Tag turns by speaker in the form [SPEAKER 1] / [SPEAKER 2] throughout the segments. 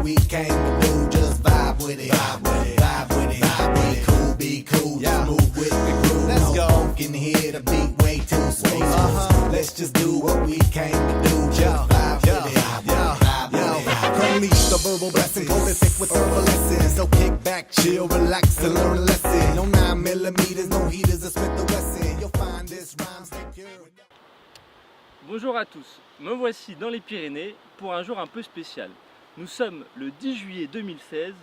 [SPEAKER 1] we came to do. Just vibe with it, vibe with it, vibe with it, vibe with it. Be cool, yeah. Just move with the groove. Let's go. Can hear the beat way too smooth. Let's just do what we came to do. Just vibe with it, vibe with it. Unleash the verbal blessing, prolific with herbal lessons. So kick back, chill, relax, and learn a lesson. No 9mm, no heaters, a Smith & Wesson. You'll find this rhyme secure.
[SPEAKER 2] Bonjour à tous, me voici dans les Pyrénées pour un jour un peu spécial. Nous sommes le 10 juillet 2016,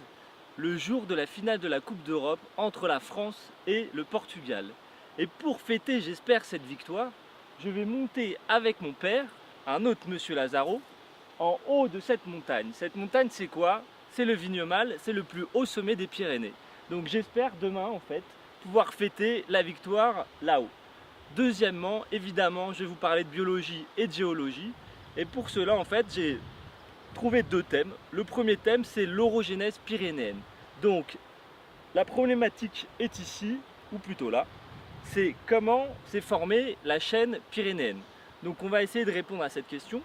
[SPEAKER 2] le jour de la finale de la Coupe d'Europe entre la France et le Portugal. Et pour fêter, j'espère, cette victoire, je vais monter avec mon père, un autre monsieur Lazaro, en haut de cette montagne. Cette montagne, c'est quoi? C'est le Vignemale, c'est le plus haut sommet des Pyrénées. Donc j'espère demain, en fait, pouvoir fêter la victoire là-haut. Deuxièmement, évidemment, je vais vous parler de biologie et de géologie. Et pour cela, en fait, j'ai trouvé deux thèmes. Le premier thème, c'est l'orogénèse pyrénéenne. Donc, la problématique est ici, ou plutôt là. C'est comment s'est formée la chaîne pyrénéenne. Donc, on va essayer de répondre à cette question.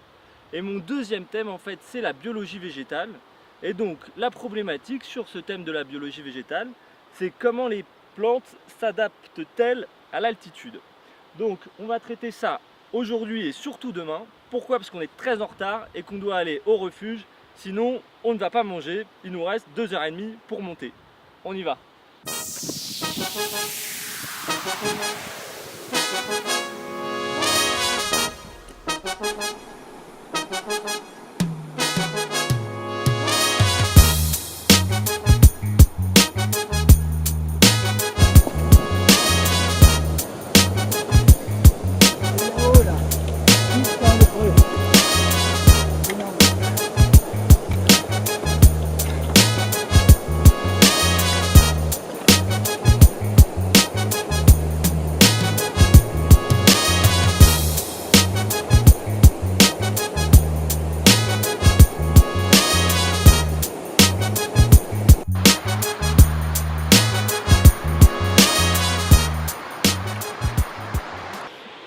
[SPEAKER 2] Et mon deuxième thème, en fait, c'est la biologie végétale. Et donc, la problématique sur ce thème de la biologie végétale, c'est comment les plantes s'adaptent-elles à l'altitude. Donc on va traiter ça aujourd'hui et surtout demain. Pourquoi? Parce qu'on est très en retard et qu'on doit aller au refuge. Sinon on ne va pas manger. Il nous reste 2h30 pour monter. On y va.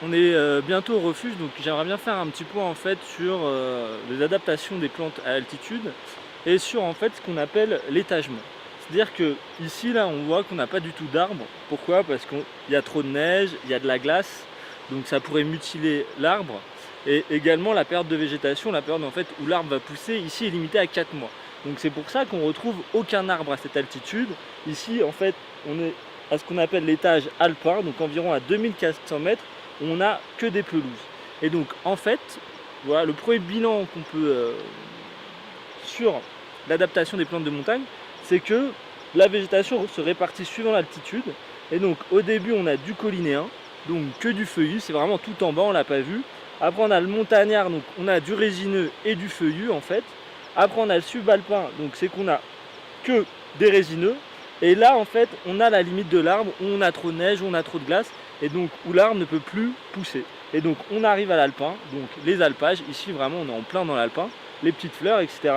[SPEAKER 2] On est bientôt au refuge, donc j'aimerais bien faire un petit point en fait sur les adaptations des plantes à altitude et sur en fait ce qu'on appelle l'étagement. C'est-à-dire que ici là on voit qu'on n'a pas du tout d'arbres. Pourquoi? Parce qu'il y a trop de neige, il y a de la glace, donc ça pourrait mutiler l'arbre. Et également la période de végétation, la période en fait où l'arbre va pousser, ici est limitée à 4 mois. Donc c'est pour ça qu'on retrouve aucun arbre à cette altitude. Ici en fait on est à ce qu'on appelle l'étage alpin, donc environ à 2400 mètres. On n'a que des pelouses. Et donc en fait, voilà, le premier bilan qu'on peut sur l'adaptation des plantes de montagne, c'est que la végétation se répartit suivant l'altitude. Et donc au début on a du collinéen, donc que du feuillu, c'est vraiment tout en bas, on l'a pas vu. Après on a le montagnard, donc on a du résineux et du feuillu en fait. Après on a le subalpin, donc c'est qu'on a que des résineux. Et là en fait on a la limite de l'arbre où on a trop de neige, où on a trop de glace. Et donc où l'arbre ne peut plus pousser. Et donc on arrive à l'alpin, donc les alpages, ici vraiment on est en plein dans l'alpin, les petites fleurs, etc.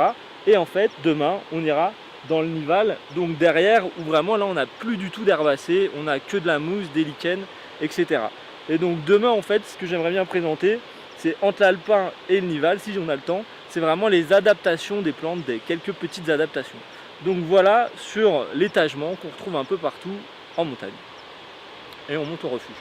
[SPEAKER 2] Et en fait demain on ira dans le nival, donc derrière où vraiment là on n'a plus du tout d'herbacées, on n'a que de la mousse, des lichens, etc. Et donc demain en fait ce que j'aimerais bien présenter, c'est entre l'alpin et le nival, si on a le temps, c'est vraiment les adaptations des plantes, des quelques petites adaptations. Donc voilà sur l'étagement qu'on retrouve un peu partout en montagne. Et on monte au refuge.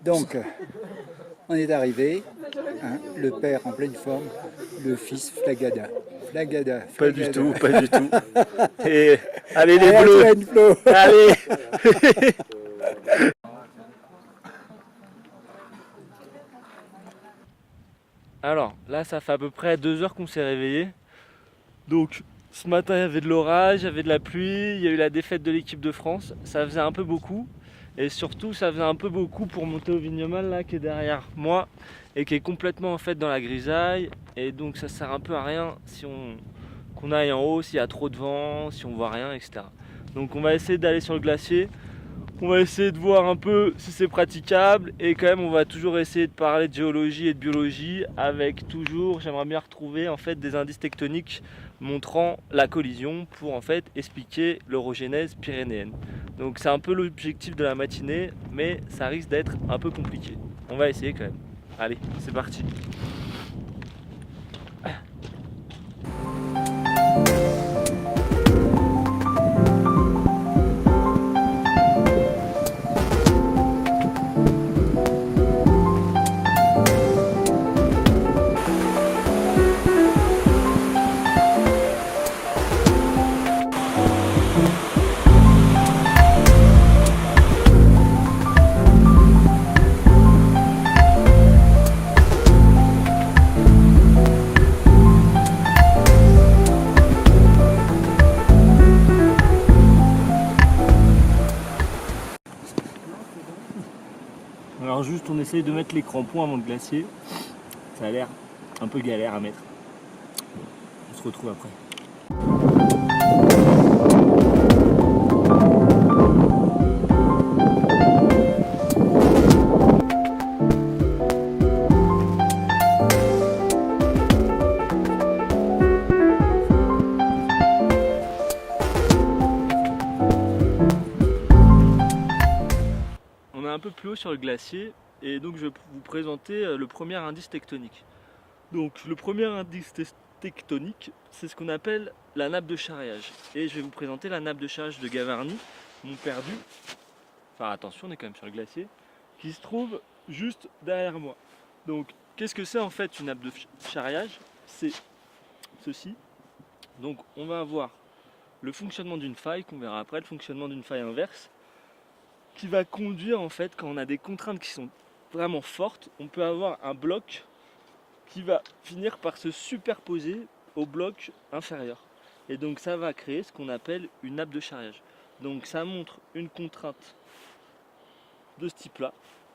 [SPEAKER 3] Donc, on est arrivé, hein, le père en pleine forme, le fils flagada. Flagada.
[SPEAKER 2] Pas du tout, pas du tout. Et allez les bleus. Allez. Alors là ça fait à peu près 2 heures qu'on s'est réveillé. Donc ce matin il y avait de l'orage, il y avait de la pluie, il y a eu la défaite de l'équipe de France. Ça faisait un peu beaucoup. Et surtout ça faisait un peu beaucoup pour monter au Vignemale là qui est derrière moi et qui est complètement en fait dans la grisaille. Et donc ça sert un peu à rien si qu'on aille en haut, s'il y a trop de vent, si on voit rien, etc. Donc on va essayer d'aller sur le glacier. On va essayer de voir un peu si c'est praticable et quand même on va toujours essayer de parler de géologie et de biologie avec toujours, j'aimerais bien retrouver en fait des indices tectoniques montrant la collision pour en fait expliquer l'orogénèse pyrénéenne. Donc c'est un peu l'objectif de la matinée mais ça risque d'être un peu compliqué. On va essayer quand même. Allez, c'est parti. Alors juste on essaye de mettre les crampons avant le glacier. Ça a l'air un peu galère à mettre. On se retrouve après. Un peu plus haut sur le glacier et donc je vais vous présenter le premier indice tectonique. Donc le premier indice tectonique, c'est ce qu'on appelle la nappe de charriage et je vais vous présenter la nappe de charriage de Gavarnie, mon perdu, enfin attention on est quand même sur le glacier, qui se trouve juste derrière moi. Donc qu'est-ce que c'est en fait une nappe de charriage? C'est ceci. Donc on va avoir le fonctionnement d'une faille qu'on verra après, le fonctionnement d'une faille inverse, qui va conduire en fait quand on a des contraintes qui sont vraiment fortes, on peut avoir un bloc qui va finir par se superposer au bloc inférieur. Et donc ça va créer ce qu'on appelle une nappe de charriage. Donc ça montre une contrainte de ce type-là,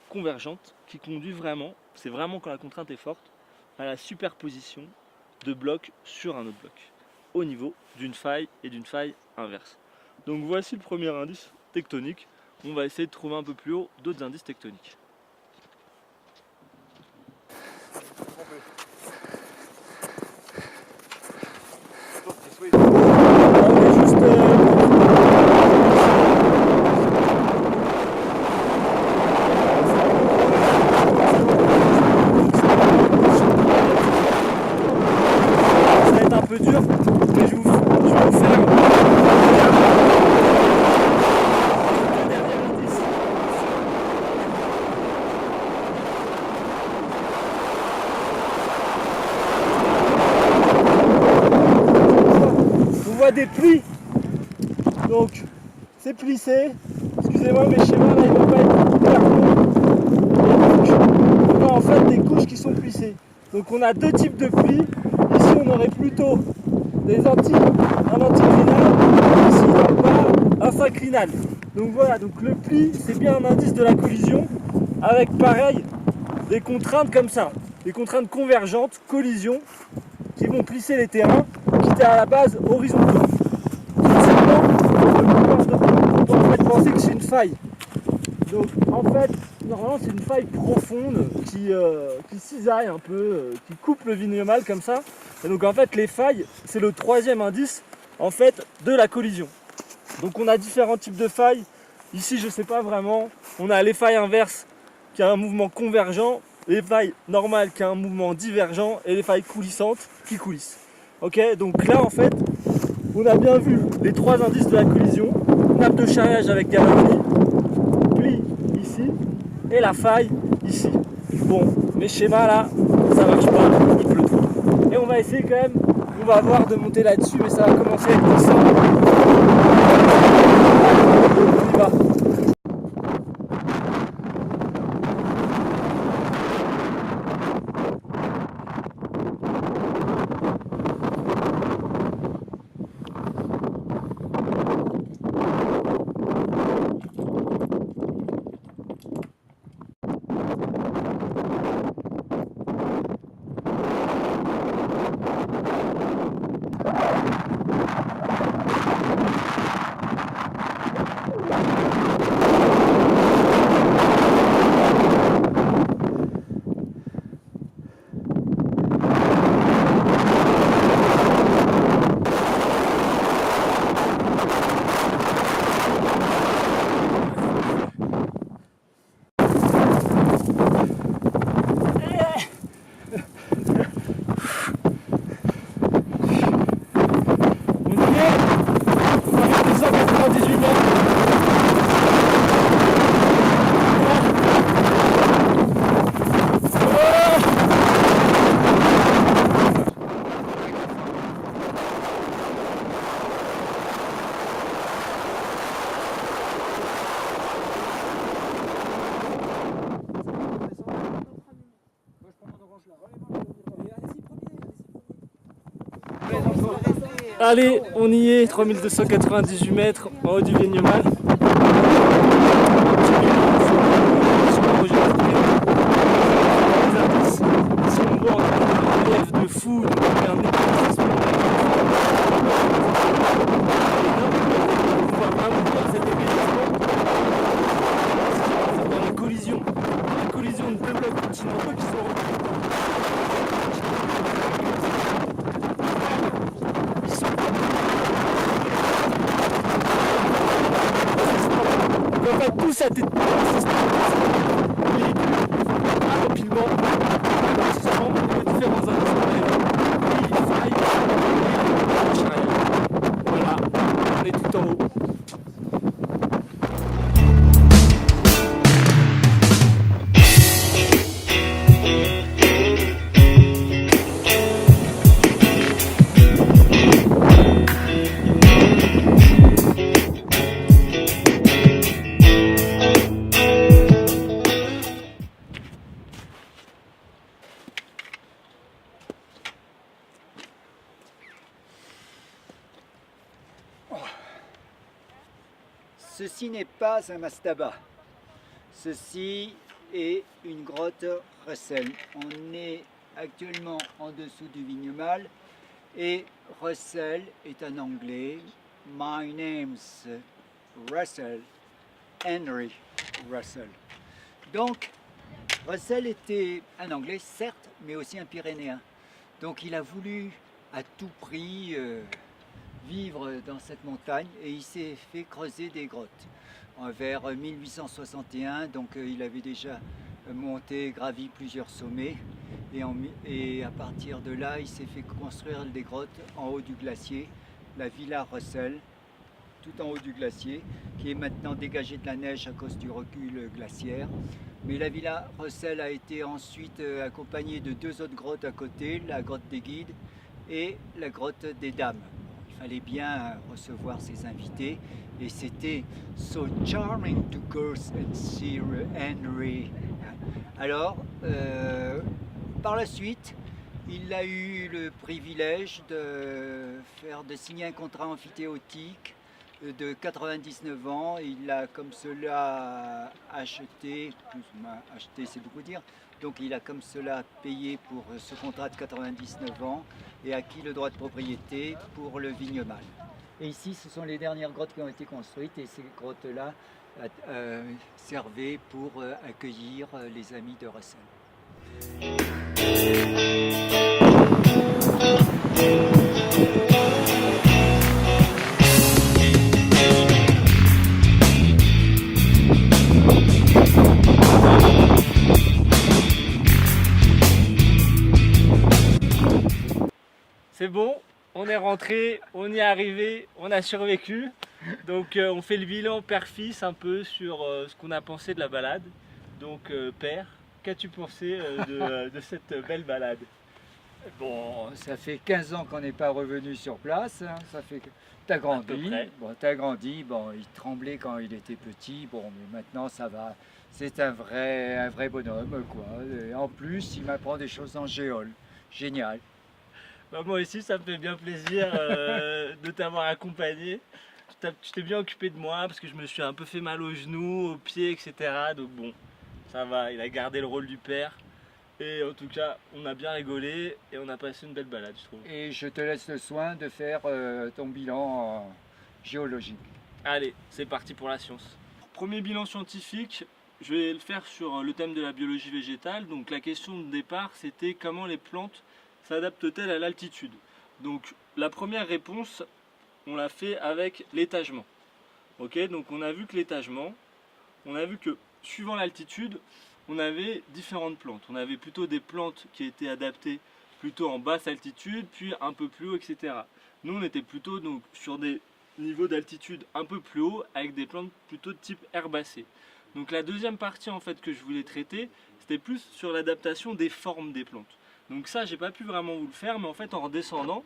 [SPEAKER 2] convergente, qui conduit vraiment, c'est vraiment quand la contrainte est forte, à la superposition de blocs sur un autre bloc, au niveau d'une faille et d'une faille inverse. Donc voici le premier indice tectonique. On va essayer de trouver un peu plus haut d'autres indices tectoniques. Ça va être un peu dur, mais je vais vous faire des plis, donc c'est plissé, excusez-moi mes schémas là ils vont pas être hyper bons, et donc on a en fait des couches qui sont plissées, donc on a deux types de plis, ici on aurait plutôt un anticlinal, ici dans le bas un synclinal, donc voilà, donc le pli c'est bien un indice de la collision, avec pareil des contraintes comme ça, des contraintes convergentes, collision, qui vont plisser les terrains qui étaient à la base horizontaux. On peut en fait penser que c'est une faille. Donc en fait, normalement c'est une faille profonde qui cisaille un peu, qui coupe le vignomal comme ça. Et donc en fait les failles, c'est le troisième indice en fait de la collision. Donc on a différents types de failles. Ici je sais pas vraiment, on a les failles inverses qui a un mouvement convergent, les failles normales qui a un mouvement divergent et les failles coulissantes qui coulissent. Ok, donc là en fait, on a bien vu les trois indices de la collision, nappe de charriage avec Gavarnie, pli ici et la faille ici. Bon, mes schémas là, ça marche pas, il pleut trop. Et on va essayer quand même, on va voir de monter là-dessus, mais ça va commencer avec tout ça. On y va. Allez, on y est, 3298 mètres en haut du Vignemale. Si on voit un relief de fou, donc un éclaircissement. On voit vraiment bien cet ébellissement. C'est dans la collision de deux blocs continentaux qui sont on va tous à tête rapidement les différents voilà, on est tout en haut.
[SPEAKER 3] Ceci n'est pas un mastaba. Ceci est une grotte Russell. On est actuellement en dessous du Vignemale et Russell est un anglais. My name's Russell, Henry Russell. Donc, Russell était un anglais, certes, mais aussi un Pyrénéen. Donc il a voulu à tout prix vivre dans cette montagne et il s'est fait creuser des grottes. Vers 1861, donc il avait déjà monté, gravi plusieurs sommets et à partir de là, il s'est fait construire des grottes en haut du glacier, la Villa Russell, tout en haut du glacier, qui est maintenant dégagée de la neige à cause du recul glaciaire. Mais la Villa Russell a été ensuite accompagnée de deux autres grottes à côté, la grotte des Guides et la grotte des Dames. Il fallait bien recevoir ses invités et c'était so charming to go and see Henry. Alors, par la suite, il a eu le privilège de signer un contrat amphithéotique de 99 ans. Il a comme cela acheté, plus ou moins acheté c'est beaucoup dire, donc il a comme cela payé pour ce contrat de 99 ans et acquis le droit de propriété pour le Vignemale. Et ici, ce sont les dernières grottes qui ont été construites et ces grottes-là servaient pour accueillir les amis de Russell.
[SPEAKER 2] C'est bon, on est rentré, on y est arrivé, on a survécu. Donc on fait le bilan père-fils un peu sur ce qu'on a pensé de la balade. Donc père, qu'as-tu pensé de cette belle balade?
[SPEAKER 3] Bon, ça fait 15 ans qu'on n'est pas revenu sur place, hein. Ça fait que t'as grandi, bon, il tremblait quand il était petit, bon, mais maintenant ça va, c'est un vrai bonhomme, quoi. Et en plus, il m'apprend des choses en géol, génial.
[SPEAKER 2] Bah, moi aussi, ça me fait bien plaisir de t'avoir accompagné. Tu t'es bien occupé de moi parce que je me suis un peu fait mal aux genoux, aux pieds, etc. Donc bon, ça va, il a gardé le rôle du père. Et en tout cas, on a bien rigolé et on a passé une belle balade, je trouve.
[SPEAKER 3] Et je te laisse le soin de faire ton bilan géologique.
[SPEAKER 2] Allez, c'est parti pour la science. Premier bilan scientifique, je vais le faire sur le thème de la biologie végétale. Donc la question de départ, c'était comment les plantes s'adaptent-elles à l'altitude. Donc la première réponse, on l'a fait avec l'étagement. Ok, donc on a vu que l'étagement, on a vu que suivant l'altitude, on avait différentes plantes. On avait plutôt des plantes qui étaient adaptées plutôt en basse altitude, puis un peu plus haut, etc. Nous, on était plutôt donc, sur des niveaux d'altitude un peu plus haut, avec des plantes plutôt de type herbacées. Donc la deuxième partie en fait que je voulais traiter, c'était plus sur l'adaptation des formes des plantes. Donc ça, j'ai pas pu vraiment vous le faire, mais en fait en redescendant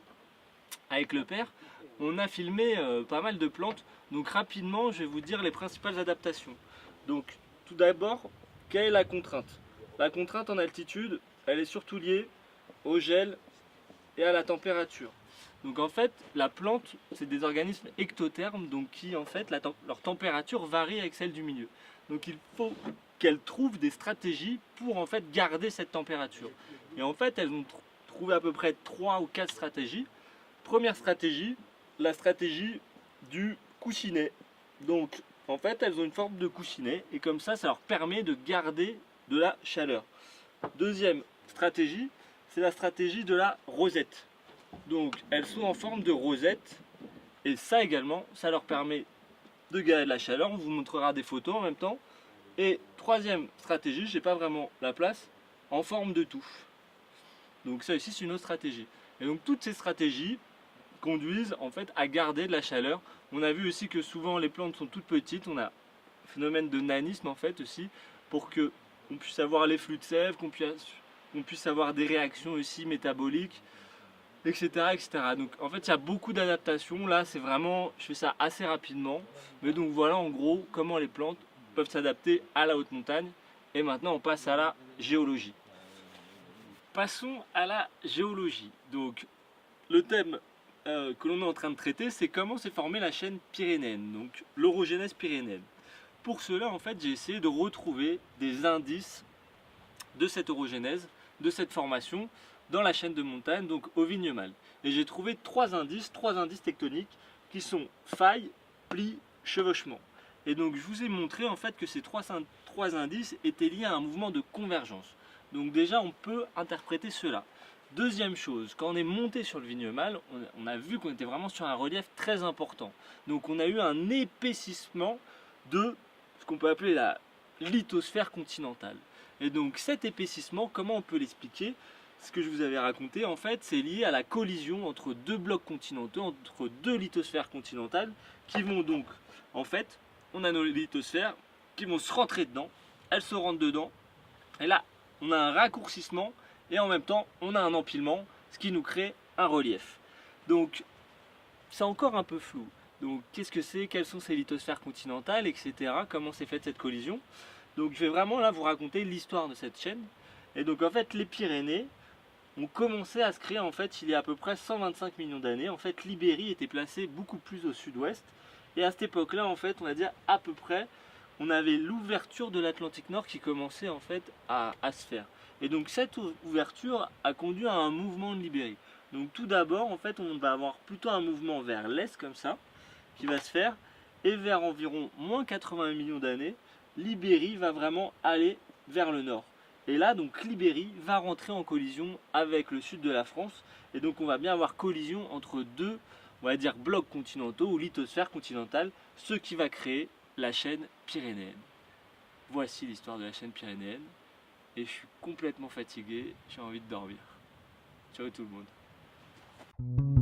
[SPEAKER 2] avec le père, on a filmé pas mal de plantes. Donc rapidement, je vais vous dire les principales adaptations. Donc tout d'abord, quelle est la contrainte? La contrainte en altitude, elle est surtout liée au gel et à la température. Donc en fait, la plante, c'est des organismes ectothermes, donc qui en fait, leur température varie avec celle du milieu. Donc il faut qu'elles trouvent des stratégies pour en fait garder cette température. Et en fait, elles ont trouvé à peu près 3 ou 4 stratégies. Première stratégie, la stratégie du coussinet. Donc en fait, elles ont une forme de coussinet et comme ça leur permet de garder de la chaleur. Deuxième stratégie, c'est la stratégie de la rosette. Donc elles sont en forme de rosette et ça également, ça leur permet de garder de la chaleur. On vous montrera des photos en même temps. Et troisième stratégie, je n'ai pas vraiment la place, en forme de touffe. Donc ça aussi c'est une autre stratégie. Et donc toutes ces stratégies conduisent en fait à garder de la chaleur. On a vu aussi que souvent les plantes sont toutes petites. On a un phénomène de nanisme en fait aussi pour que on puisse avoir les flux de sève, qu'on puisse avoir des réactions aussi métaboliques, etc., etc. Donc en fait il y a beaucoup d'adaptations. Là c'est vraiment, je fais ça assez rapidement. Mais donc voilà en gros comment les plantes peuvent s'adapter à la haute montagne. Et maintenant on passe à la géologie. Passons à la géologie. Donc le thème que l'on est en train de traiter, c'est comment s'est formée la chaîne pyrénéenne, donc l'orogénèse pyrénéenne. Pour cela, en fait, j'ai essayé de retrouver des indices de cette orogénèse, de cette formation dans la chaîne de montagne, donc au Vignemale. Et j'ai trouvé trois indices tectoniques qui sont failles, plis, chevauchement. Et donc je vous ai montré en fait que ces trois indices étaient liés à un mouvement de convergence. Donc déjà on peut interpréter cela. Deuxième chose, quand on est monté sur le Vignemale, on a vu qu'on était vraiment sur un relief très important. Donc on a eu un épaississement de ce qu'on peut appeler la lithosphère continentale. Et donc cet épaississement, comment on peut l'expliquer? Ce que je vous avais raconté, en fait, c'est lié à la collision entre deux blocs continentaux, entre deux lithosphères continentales, qui vont donc, en fait, on a nos lithosphères qui vont se rentrer dedans, elles se rentrent dedans, et là, on a un raccourcissement, et en même temps, on a un empilement, ce qui nous crée un relief. Donc, c'est encore un peu flou. Donc, qu'est-ce que c'est? Quelles sont ces lithosphères continentales, etc. Comment s'est faite cette collision? Donc, je vais vraiment là vous raconter l'histoire de cette chaîne. Et donc, en fait, les Pyrénées ont commencé à se créer en fait il y a à peu près 125 millions d'années. En fait, l'Ibérie était placée beaucoup plus au sud-ouest. Et à cette époque-là, en fait, on va dire à peu près, on avait l'ouverture de l'Atlantique Nord qui commençait en fait à se faire. Et donc cette ouverture a conduit à un mouvement de l'Ibérie. Donc tout d'abord, en fait, on va avoir plutôt un mouvement vers l'est comme ça, qui va se faire. Et vers environ moins 80 millions d'années, l'Ibérie va vraiment aller vers le nord. Et là, donc l'Ibérie va rentrer en collision avec le sud de la France. Et donc on va bien avoir collision entre deux, on va dire, blocs continentaux ou lithosphères continentales, ce qui va créer la chaîne pyrénéenne. Voici l'histoire de la chaîne pyrénéenne. Et je suis complètement fatigué, j'ai envie de dormir. Ciao tout le monde.